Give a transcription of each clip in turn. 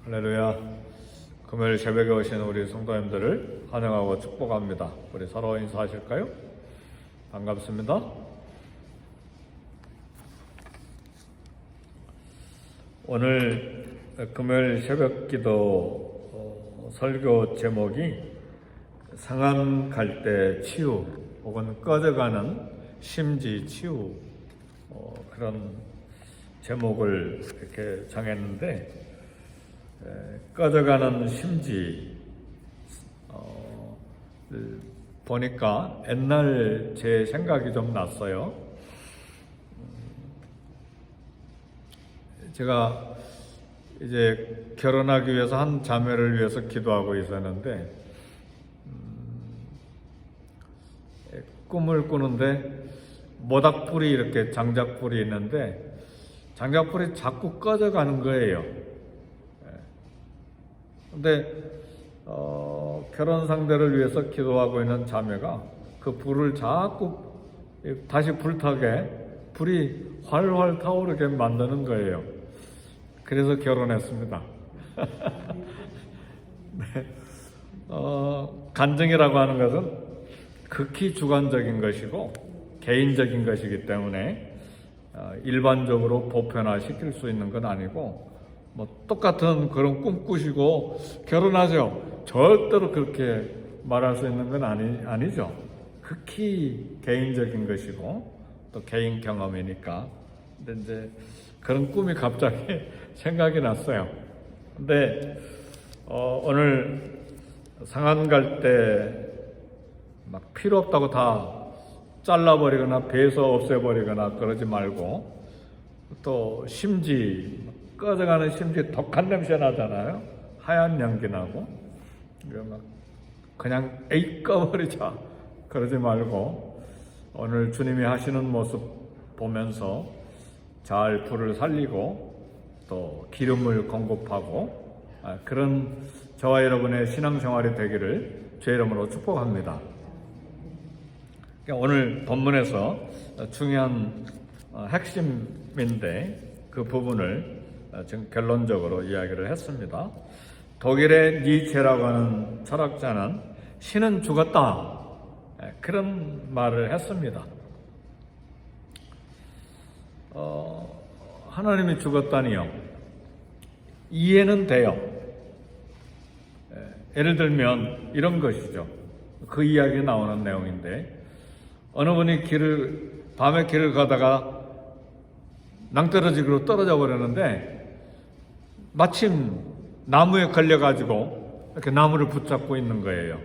할렐루야. 금요일 새벽에 오신 우리 성도님들을 환영하고 축복합니다. 우리 서로 인사하실까요? 반갑습니다. 오늘 금요일 새벽 기도 설교 제목이 상한 갈 때 치유 혹은 꺼져가는 심지 치유 그런 제목을 이렇게 정했는데 꺼져가는 심지 보니까 옛날 제 생각이 좀 났어요. 제가 이제 결혼하기 위해서 한 자매를 위해서 기도하고 있었는데 꿈을 꾸는데 모닥불이 이렇게 장작불이 있는데 장작불이 자꾸 꺼져가는 거예요. 근데 결혼 상대를 위해서 기도하고 있는 자매가 그 불을 자꾸 다시 불타게 불이 활활 타오르게 만드는 거예요. 그래서 결혼했습니다. 네. 간증이라고 하는 것은 극히 주관적인 것이고 개인적인 것이기 때문에 일반적으로 보편화시킬 수 있는 건 아니고 똑같은 그런 꿈 꾸시고 결혼하죠. 절대로 그렇게 말할 수 있는 건 아니죠. 극히 개인적인 것이고 또 개인 경험이니까. 근데 이제 그런 꿈이 갑자기 생각이 났어요. 근데 오늘 상한 갈 때 막 필요 없다고 다 잘라버리거나 베서 없애버리거나 그러지 말고 또 심지 꺼져가는 심지 독한 냄새 나잖아요. 하얀 연기 나고 그냥 에이 꺼버리자 그러지 말고 오늘 주님이 하시는 모습 보면서 잘 불을 살리고 또 기름을 공급하고 그런 저와 여러분의 신앙생활이 되기를 주의 이름으로 축복합니다. 오늘 본문에서 중요한 핵심인데 그 부분을 지금 결론적으로 이야기를 했습니다. 독일의 니체라고 하는 철학자는 신은 죽었다 그런 말을 했습니다. 하나님이 죽었다니요. 이해는 돼요. 예를 들면 이런 것이죠. 그 이야기에 나오는 내용인데 어느 분이 밤에 길을 가다가 낭떠러지기로 떨어져 버렸는데 마침 나무에 걸려가지고 이렇게 나무를 붙잡고 있는 거예요.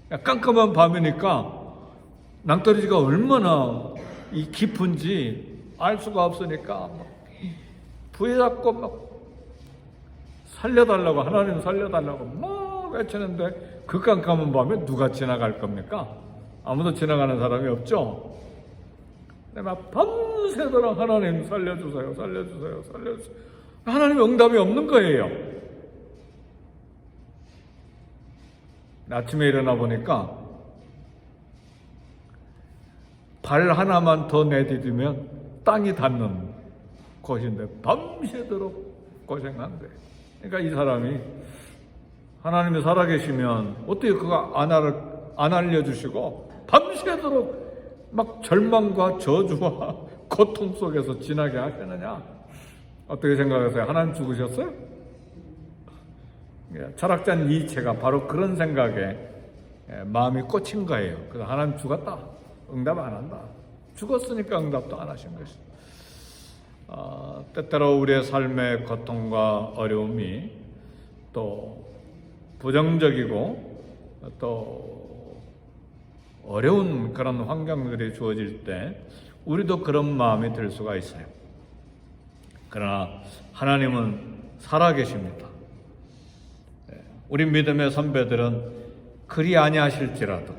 깜깜한 밤이니까 낭떠러지가 얼마나 깊은지 알 수가 없으니까 부여잡고 막 살려달라고 하나님 살려달라고 막 외치는데 그 깜깜한 밤에 누가 지나갈 겁니까? 아무도 지나가는 사람이 없죠. 근데 막 밤새도록 하나님 살려주세요 살려주세요 살려주세요. 하나님 응답이 없는 거예요. 아침에 일어나 보니까 발 하나만 더 내디디면 땅이 닿는 곳인데 밤새도록 고생한 거예요. 그러니까 이 사람이 하나님이 살아계시면 어떻게 그거 안 알려주시고 밤새도록 막 절망과 저주와 고통 속에서 지나게 하시느냐? 어떻게 생각하세요? 하나님 죽으셨어요? 철학자 니체가 바로 그런 생각에 마음이 꽂힌 거예요. 그래서 하나님 죽었다. 응답 안 한다. 죽었으니까 응답도 안 하신 것이다. 때때로 우리의 삶의 고통과 어려움이 또 부정적이고 또 어려운 그런 환경들이 주어질 때 우리도 그런 마음이 들 수가 있어요. 그러나 하나님은 살아계십니다. 우리 믿음의 선배들은 그리 아니하실지라도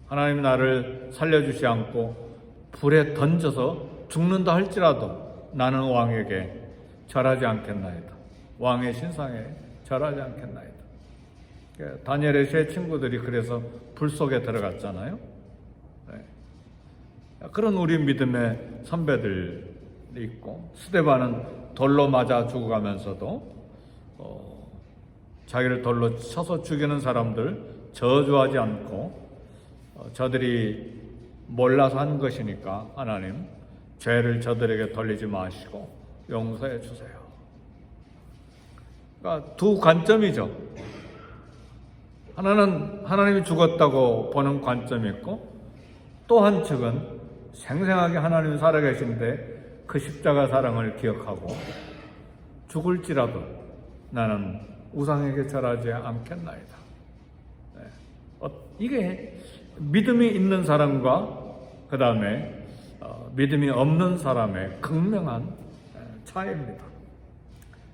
하나님이 나를 살려주지 않고 불에 던져서 죽는다 할지라도 나는 왕에게 절하지 않겠나이다. 왕의 신상에 절하지 않겠나이다. 다니엘의 세 친구들이 그래서 불 속에 들어갔잖아요. 그런 우리 믿음의 선배들 있고, 스데반은 돌로 맞아 죽어가면서도 자기를 돌로 쳐서 죽이는 사람들 저주하지 않고, 저들이 몰라서 한 것이니까 하나님 죄를 저들에게 돌리지 마시고 용서해 주세요. 그러니까 두 관점이죠. 하나는 하나님이 죽었다고 보는 관점이 있고, 또 한 측은 생생하게 하나님이 살아계신데 그 십자가 사랑을 기억하고 죽을지라도 나는 우상에게 절하지 않겠나이다. 이게 믿음이 있는 사람과 그 다음에 믿음이 없는 사람의 극명한 차이입니다.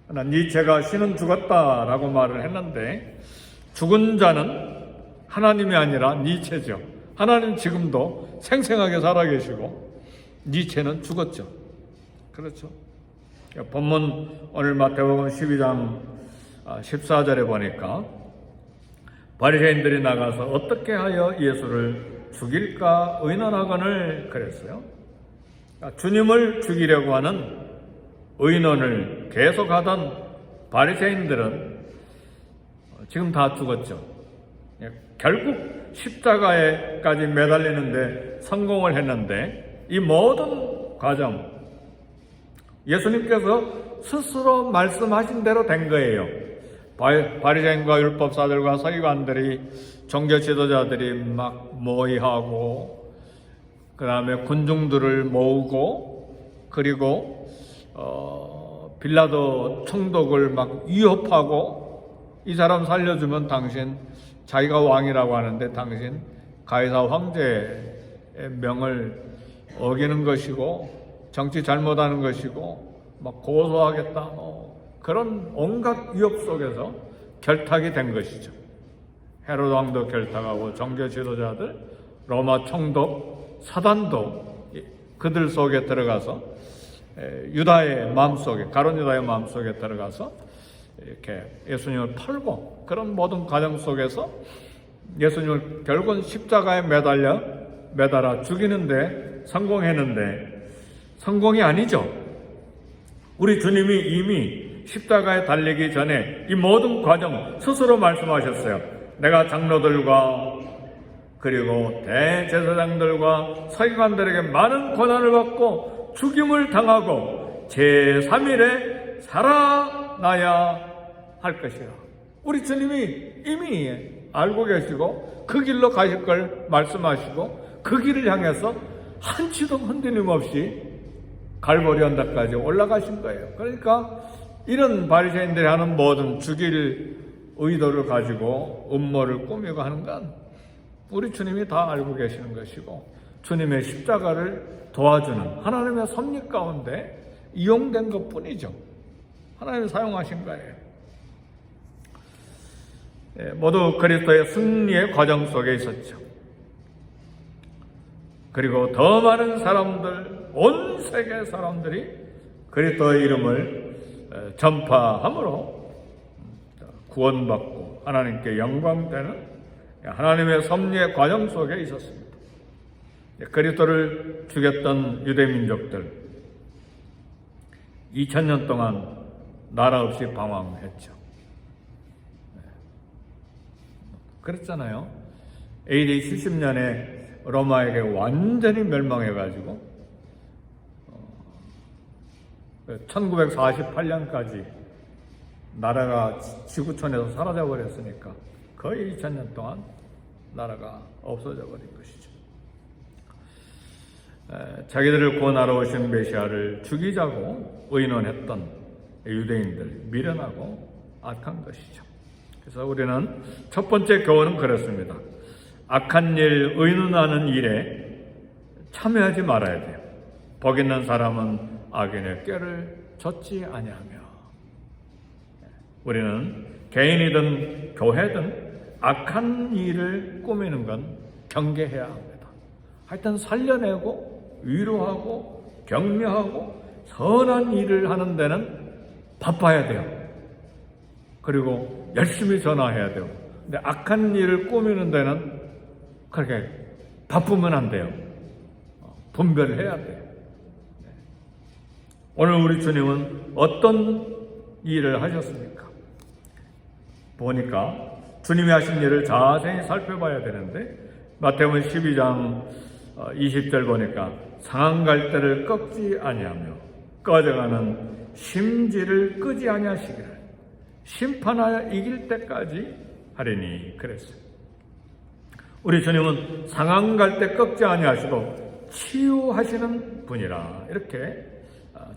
그러나 니체가 신은 죽었다라고 말을 했는데, 죽은 자는 하나님이 아니라 니체죠. 하나님 지금도 생생하게 살아계시고 니체는 죽었죠. 그렇죠. 본문 오늘 마태복음 12장 14절에 보니까 바리새인들이 나가서 어떻게 하여 예수를 죽일까 의논하거늘 그랬어요. 주님을 죽이려고 하는 의논을 계속하던 바리새인들은 지금 다 죽었죠. 결국 십자가에까지 매달리는데 성공을 했는데, 이 모든 과정 예수님께서 스스로 말씀하신 대로 된 거예요. 바리새인과 율법사들과 서기관들이, 종교 지도자들이 막 모의하고, 그 다음에 군중들을 모으고, 그리고 빌라도 총독을 막 위협하고, 이 사람 살려주면 당신 자기가 왕이라고 하는데 당신 가이사 황제의 명을 어기는 것이고 정치 잘못하는 것이고 막 고소하겠다, 그런 온갖 위협 속에서 결탁이 된 것이죠. 헤로드 왕도 결탁하고 종교 지도자들, 로마 총독, 사단도 그들 속에 들어가서 유다의 마음속에, 가룟 유다의 마음속에 들어가서 이렇게 예수님을 팔고, 그런 모든 과정 속에서 예수님을 결국은 십자가에 매달아 죽이는데 성공했는데, 성공이 아니죠. 우리 주님이 이미 십자가에 달리기 전에 이 모든 과정 스스로 말씀하셨어요. 내가 장로들과 그리고 대제사장들과 서기관들에게 많은 고난을 받고 죽임을 당하고 제3일에 살아나야 할 것이라. 우리 주님이 이미 알고 계시고 그 길로 가실 걸 말씀하시고 그 길을 향해서 한치도 흔들림 없이 갈보리 언덕까지 올라가신 거예요. 그러니까 이런 바리새인들이 하는 모든 죽일 의도를 가지고 음모를 꾸미고 하는 건 우리 주님이 다 알고 계시는 것이고, 주님의 십자가를 도와주는 하나님의 섭리 가운데 이용된 것뿐이죠. 하나님이 사용하신 거예요. 모두 그리스도의 승리의 과정 속에 있었죠. 그리고 더 많은 사람들, 온 세계 사람들이 그리스도의 이름을 전파함으로 구원받고 하나님께 영광되는 하나님의 섭리의 과정 속에 있었습니다. 그리스도를 죽였던 유대민족들 2000년 동안 나라 없이 방황했죠. 그랬잖아요. AD 70년에 로마에게 완전히 멸망해가지고 1948년까지 나라가 지구촌에서 사라져버렸으니까 거의 2000년 동안 나라가 없어져 버린 것이죠. 자기들을 구원하러 오신 메시아를 죽이자고 의논했던 유대인들 미련하고 악한 것이죠. 그래서 우리는 첫 번째 교훈은 그렇습니다. 악한 일, 의논하는 일에 참여하지 말아야 돼요. 복 있는 사람은 악인의 꾀를 좇지 아니하며. 우리는 개인이든 교회든 악한 일을 꾸미는 건 경계해야 합니다. 하여튼 살려내고 위로하고 격려하고 선한 일을 하는 데는 바빠야 돼요. 그리고 열심히 전화해야 돼요. 근데 악한 일을 꾸미는 데는 그렇게 바쁘면 안 돼요. 분별을 해야 돼요. 오늘 우리 주님은 어떤 일을 하셨습니까? 보니까 주님이 하신 일을 자세히 살펴봐야 되는데, 마태복음 12장 20절 보니까 상한 갈대를 꺾지 아니하며 꺼져가는 심지를 끄지 아니하시기를 심판하여 이길 때까지 하리니 그랬어요. 우리 주님은 상한 갈대 꺾지 아니하시고 치유하시는 분이라 이렇게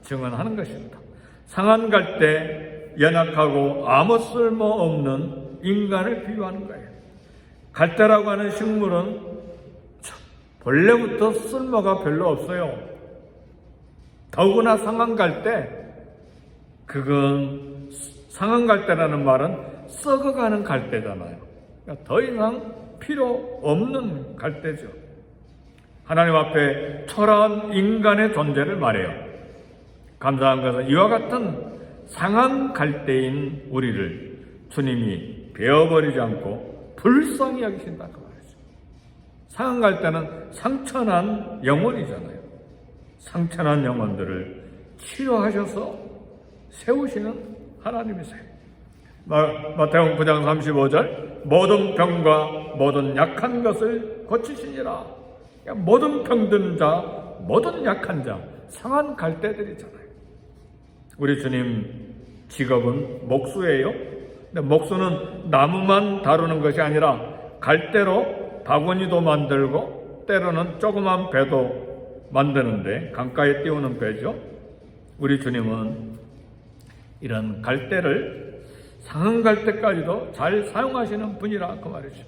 증언하는 것입니다. 상한 갈대, 연약하고 아무 쓸모없는 인간을 비유하는 거예요. 갈대라고 하는 식물은 본래부터 쓸모가 별로 없어요. 더구나 상한 갈대, 그건 상한 갈대라는 말은 썩어가는 갈대잖아요. 그러니까 더 이상 필요 없는 갈대죠. 하나님 앞에 초라한 인간의 존재를 말해요. 감사한 것은 이와 같은 상한 갈대인 우리를 주님이 베어버리지 않고 불쌍히 여기신다 그 말이죠. 상한 갈대는 상처난 영혼이잖아요. 상처난 영혼들을 치료하셔서 세우시는 하나님이세요. 마태복음 9장 35절 모든 병과 모든 약한 것을 고치시니라. 모든 병든 자, 모든 약한 자, 상한 갈대들이잖아요. 우리 주님 직업은 목수예요. 근데 목수는 나무만 다루는 것이 아니라 갈대로 바구니도 만들고 때로는 조그만 배도 만드는데, 강가에 띄우는 배죠. 우리 주님은 이런 갈대를 상한 갈대까지도 잘 사용하시는 분이라 그 말이죠.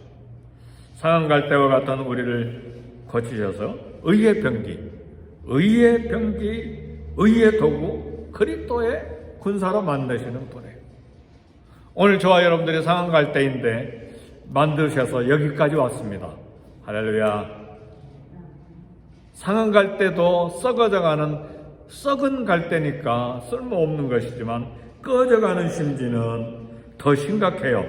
상한 갈대와 같은 우리를 고치셔서 의의 병기, 의의 도구, 그리스도의 군사로 만드시는 분이에요. 오늘 저와 여러분들이 상한 갈대인데 만드셔서 여기까지 왔습니다. 할렐루야. 상한 갈대도 썩어져가는 썩은 갈대니까 쓸모없는 것이지만 꺼져가는 심지는 더 심각해요.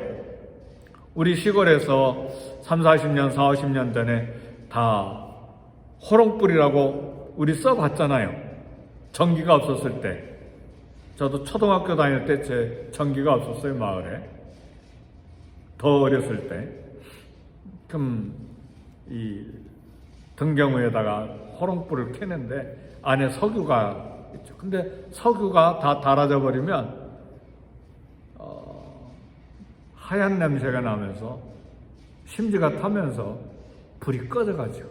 우리 시골에서 30, 40년, 40년 전에 다 호롱불이라고 우리 써봤잖아요. 전기가 없었을 때. 저도 초등학교 다닐 때 제 전기가 없었어요, 마을에. 더 어렸을 때. 그럼 이 등경우에다가 호롱불을 켜는데 안에 석유가 있죠. 근데 석유가 다 닳아져 버리면 하얀 냄새가 나면서 심지가 타면서 불이 꺼져가죠.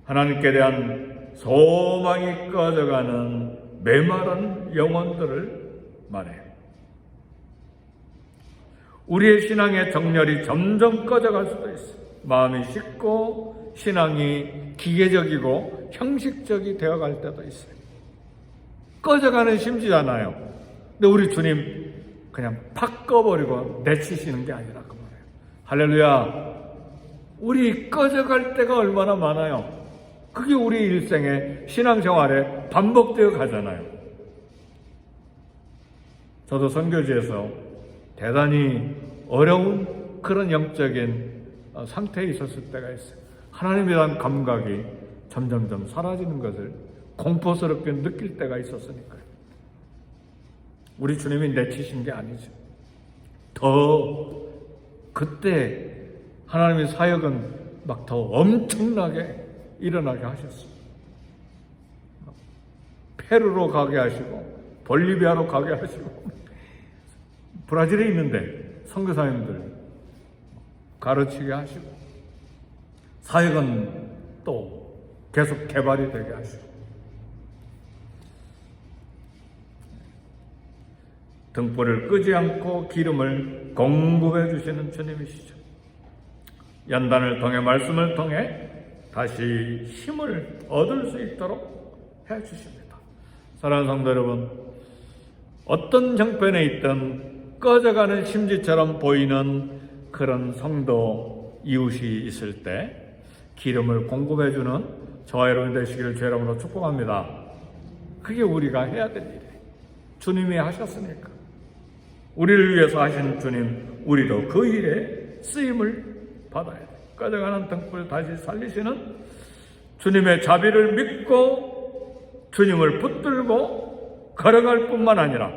하나님께 대한 소망이 꺼져가는 메마른 영혼들을 말해요. 우리의 신앙의 정열이 점점 꺼져갈 수도 있어요. 마음이 식고 신앙이 기계적이고 형식적이 되어갈 때도 있어요. 꺼져가는 심지잖아요. 근데 우리 주님 그냥 팍 꺼버리고 내치시는 게 아니라 그 말이에요. 할렐루야. 우리 꺼져갈 때가 얼마나 많아요. 그게 우리 일생의 신앙생활에 반복되어 가잖아요. 저도 선교지에서 대단히 어려운 그런 영적인 상태에 있었을 때가 있어요. 하나님에 대한 감각이 점점점 사라지는 것을 공포스럽게 느낄 때가 있었으니까요. 우리 주님이 내치신 게 아니죠. 더 그때 하나님의 사역은 막 더 엄청나게 일어나게 하셨어요. 페루로 가게 하시고 볼리비아로 가게 하시고 브라질에 있는데 선교사님들 가르치게 하시고 사역은 또 계속 개발이 되게 하시고 등불을 끄지 않고 기름을 공급해 주시는 주님이시죠. 연단을 통해 말씀을 통해 다시 힘을 얻을 수 있도록 해 주십니다. 사랑하는 성도 여러분, 어떤 형편에 있든 꺼져가는 심지처럼 보이는 그런 성도 이웃이 있을 때 기름을 공급해 주는 저와 여러분 되시기를 주의 이름으로 축복합니다. 그게 우리가 해야 될 일이에요. 주님이 하셨으니까. 우리를 위해서 하신 주님, 우리도 그 일에 쓰임을 받아야 돼요. 꺼져가는 등불 다시 살리시는 주님의 자비를 믿고 주님을 붙들고 걸어갈 뿐만 아니라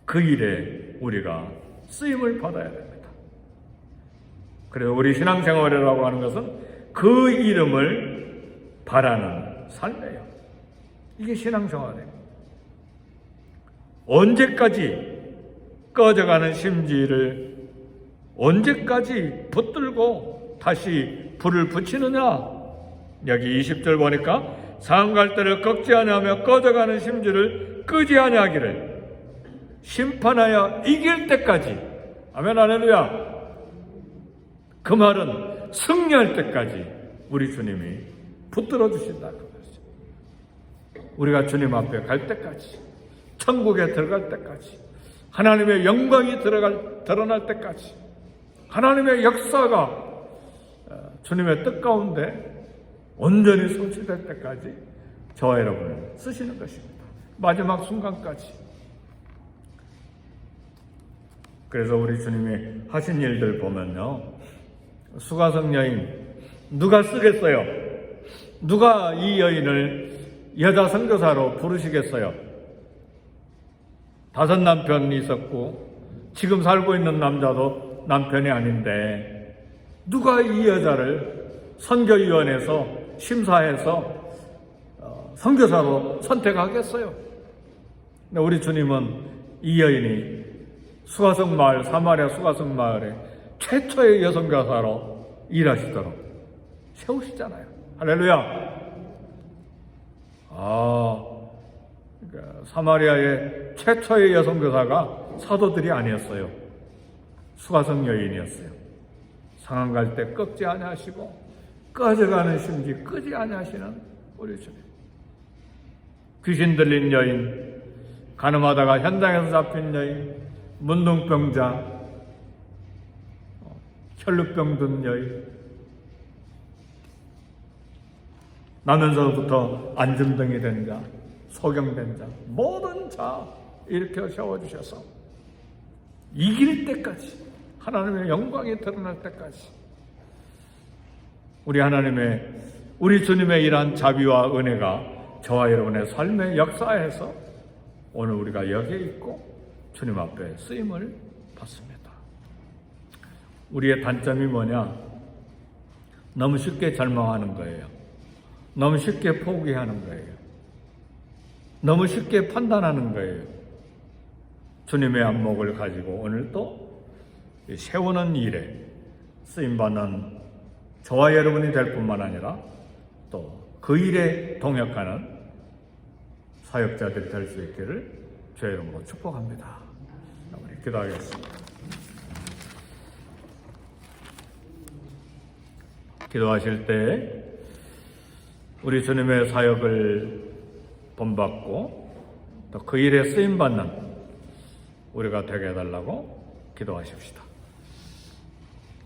그 일에 우리가 쓰임을 받아야 됩니다. 그래서 우리 신앙생활이라고 하는 것은 그 이름을 바라는 삶이에요. 이게 신앙생활이에요. 언제까지 꺼져가는 심지를 언제까지 붙들고 다시 불을 붙이느냐? 여기 20절 보니까 상갈대를 꺾지 아니하며 꺼져가는 심지를 끄지 아니하기를 심판하여 이길 때까지. 아멘, 할렐루야. 그 말은 승리할 때까지 우리 주님이 붙들어 주신다는 것이죠. 우리가 주님 앞에 갈 때까지, 천국에 들어갈 때까지, 하나님의 영광이 드러날 때까지, 하나님의 역사가 주님의 뜻 가운데 온전히 성취될 때까지 저와 여러분을 쓰시는 것입니다. 마지막 순간까지. 그래서 우리 주님이 하신 일들 보면요, 수가성 여인 누가 쓰겠어요? 누가 이 여인을 여자 선교사로 부르시겠어요? 5 남편이 있었고 지금 살고 있는 남자도 남편이 아닌데 누가 이 여자를 선교위원회에서 심사해서 선교사로 선택하겠어요? 근데 우리 주님은 이 여인이 수가성 마을, 사마리아 수가성 마을에 최초의 여선교사로 일하시도록 세우시잖아요. 할렐루야. 그러니까 사마리아의 최초의 여선교사가 사도들이 아니었어요. 수가성 여인이었어요. 상한 갈 때 꺾지 아니하시고 꺼져가는 심지 끄지 아니하시는 우리 주님. 귀신 들린 여인, 가늠하다가 현장에서 잡힌 여인, 문둥병자, 혈루병 든 여인, 나면서부터 안전등이 된 자, 소경된 자, 모든 자 일으켜 세워주셔서 이길 때까지, 하나님의 영광이 드러날 때까지 우리 주님의 이러한 자비와 은혜가 저와 여러분의 삶의 역사에서 오늘 우리가 여기에 있고 주님 앞에 쓰임을 받습니다. 우리의 단점이 뭐냐? 너무 쉽게 절망하는 거예요. 너무 쉽게 포기하는 거예요. 너무 쉽게 판단하는 거예요. 주님의 안목을 가지고 오늘도 세우는 일에 쓰임받는 저와 여러분이 될 뿐만 아니라 또 그 일에 동역하는 사역자들이 될 수 있기를 주의 이름으로 축복합니다. 우리 기도하겠습니다. 기도하실 때 우리 주님의 사역을 본받고 또 그 일에 쓰임받는 우리가 되게 해달라고 기도하십시다.